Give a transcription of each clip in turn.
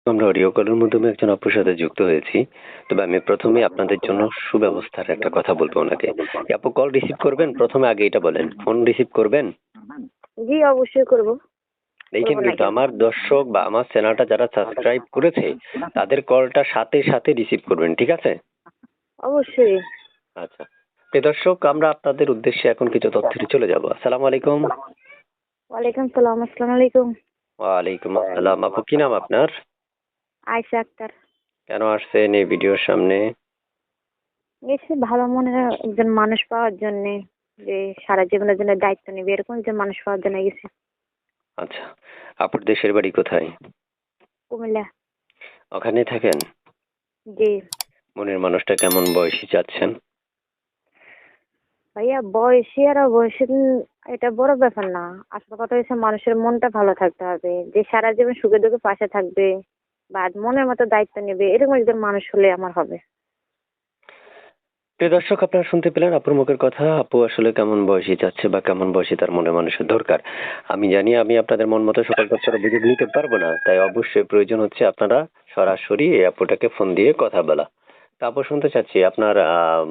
আমরা অডিও কলের মাধ্যমে একজন আপুর সাথে যুক্ত হয়েছি। তবে আমি প্রথমে আপনাদের জন্য সুব্যবস্থার একটা কথা বলবো ওনাকে। আপু কল রিসিভ করবেন? প্রথমে আগে এটা বলেন। ফোন রিসিভ করবেন? জি, অবশ্যই করব। দেখেন করব না কিন্তু কেন? আমার দর্শক বা আমার চ্যানেলটা যারা সাবস্ক্রাইব করেছে তাদের কলটা সাথে সাথে রিসিভ করবেন, ঠিক আছে? অবশ্যই। আচ্ছা। প্রিয় দর্শক, আমরা আপনাদের উদ্দেশ্যে এখন কিছু তথ্যে চলে যাব। আসসালামু আলাইকুম। ওয়ালাইকুম সালাম। আসসালামু আলাইকুম। ওয়ালাইকুম আসসালাম। আপু কি নাম আপনার? আয়েশা আক্তার। কেন আসছেন এই ভিডিওর সামনে? এসে ভালো মনের একজন মানুষ পাওয়ার জন্য, যে সারা জীবনের জন্য দায়িত্ব নেবে এরকম একজন মানুষ পাওয়ার জন্য গেছি। আচ্ছা। আপুর দেশের বাড়ি কোথায়? কুমিল্লা। ওখানে থাকেন? জি। মনের মানুষটা কেমন বয়সী চাচ্ছেন? ভাইয়া বয়সী আর অবয়সী এটা বড় ব্যাপার না। আসল কথা হচ্ছে মানুষের মনটা ভালো থাকতে হবে, যে সারা জীবন সুখে দুঃখে পাশে থাকবে বা মনের মতো দায়িত্ব নেবে এরকম একজন মানুষ হলে আমার হবে। প্রিয় দর্শক, আপনারা শুনতে পেলেন আপুর মুখের কথা। আপু আসলে কেমন বয়সী চাচ্ছে বা কেমন বয়সী তার মনে মানুষের দরকার। আমি জানি আমি আপনাদের মন মতো সকল তথ্য বুঝে নিতে পারবো না, তাই অবশ্যই প্রয়োজন হচ্ছে আপনারা সরাসরি এই আপুটাকে ফোন দিয়ে কথা বলা। তা আপু শুনতে চাচ্ছি আপনার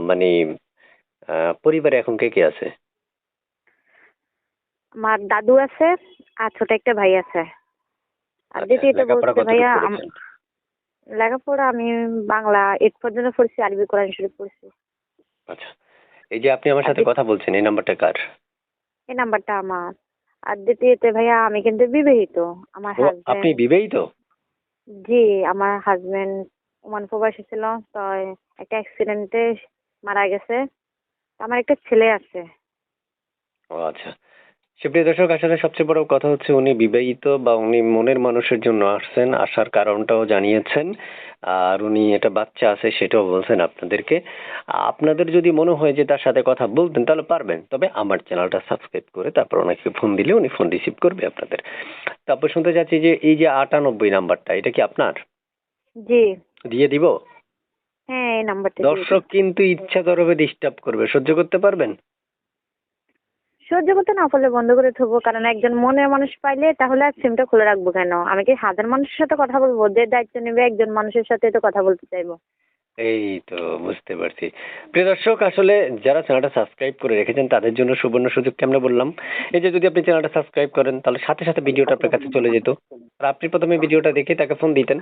মানে পরিবারে এখন কে কে আছে? আমার দাদু আছে আর ছোট একটা ভাই আছে। আর আচ্ছা, দ্বিতীয়ত লেখাপড়া বলতে কতটুকু ভাইয়া করেছেন? লেখাপড়া আমি বাংলা 8 পর্যন্ত পড়ছি, আরবি কোরআন শরীফ পড়ছি। আচ্ছা। এই যে আপনি আমার আর সাথে কথা বলছেন, এই নাম্বারটা কার? এই নাম্বারটা আমার। আর দ্বিতীয়ত ভাইয়া আমি কিন্তু বিবাহিত। আমার ও, আপনি হাজবেন্ড, বিবাহিত? জি, আমার হাজবেন্ড ওমান প্রবাসী ছিল, তো একটা অ্যাক্সিডেন্টে মারা গেছে। আমার একটা ছেলে আছে। ও আচ্ছা। সুপ্রিয় দর্শক, আসলে সবচেয়ে বড় কথা হচ্ছে উনি বিবাহিত বা উনি মনের মানুষের জন্য আসছেন, আসার কারণটাও জানিয়েছেন। আর উনি একটা বাচ্চা আছে সেটাও বলছেন আপনাদেরকে। আপনাদের যদি মনে হয় যে তার সাথে কথা বলতেন তাহলে পারবেন, তবে আমার চ্যানেলটা সাবস্ক্রাইব করে তারপর ওনাকে ফোন দিলে উনি ফোন রিসিভ করবে আপনাদের। তারপর শুনতে চাচ্ছি যে এই যে 98 নাম্বারটা, এটা কি আপনার? জি। দিয়ে দিব? হ্যাঁ, এই নাম্বারটা দিয়ে দিন। দর্শক কিন্তু ইচ্ছা করবে ডিস্টার্ব করবে, সহ্য করতে পারবেন? সহ্য করতে না পারলে বন্ধ করে থবো, কারণ একজন মনের মানুষ পাইলে তাহলে আর সিমটা খুলে রাখবো কেন? আমি কি হাজার মানুষের সাথে কথা বলবো? যে দায়িত্ব নেবে একজন মানুষের সাথে তো কথা বলতে চাইবো। এই তো বুঝতে পারছি। প্রিয় দর্শক, আসলে যারা চ্যানেলটা সাবস্ক্রাইব করে রেখেছেন তাদের জন্য সুবর্ণ সুযোগ কেমনে বললাম। এই যে যদি আপনি চ্যানেলটা সাবস্ক্রাইব করেন তাহলে সাথে সাথে ভিডিওটা আপনার কাছে চলে যেত। আর আপনি প্রথমে ভিডিওটা দেখে তাকে ফোন দিতেন,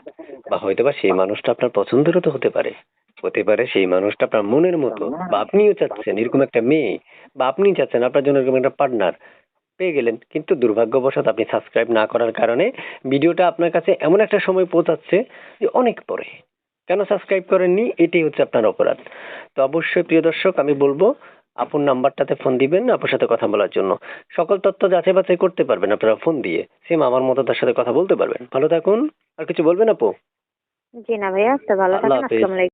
বা হয়তোবা সেই মানুষটা আপনার পছন্দেরও তো হতে পারে। হতে পারে সেই মানুষটা আপনার মনের মতো, বা আপনিও চাচ্ছেন এরকম একটা মেয়ে, বা আপনি চাচ্ছেন আপনার জন্য এরকম একটা পার্টনার পেয়ে গেলেন, কিন্তু দুর্ভাগ্যবশত আপনি সাবস্ক্রাইব না করার কারণে ভিডিওটা আপনার কাছে এমন একটা সময় পৌঁছাচ্ছে যে অনেক পরে। কেন সাবস্ক্রাইব করেননি? এটাই হচ্ছে আপনার অপরাধ। তো অবশ্যই প্রিয় দর্শক, আমি বলবো আপুর নাম্বারটাতে ফোন দিবেন আপুর সাথে কথা বলার জন্য। সকল তথ্য যাচাই বাছাই করতে পারবেন আপনারা ফোন দিয়ে। সেম আমার মতো তার সাথে কথা বলতে পারবেন। ভালো থাকুন। আর কিছু বলবেন আপু? জি না ভাইয়া, তো ভালো আল্লাহ থাকেন। হাফেজ। আসসালামু আলাইকুম।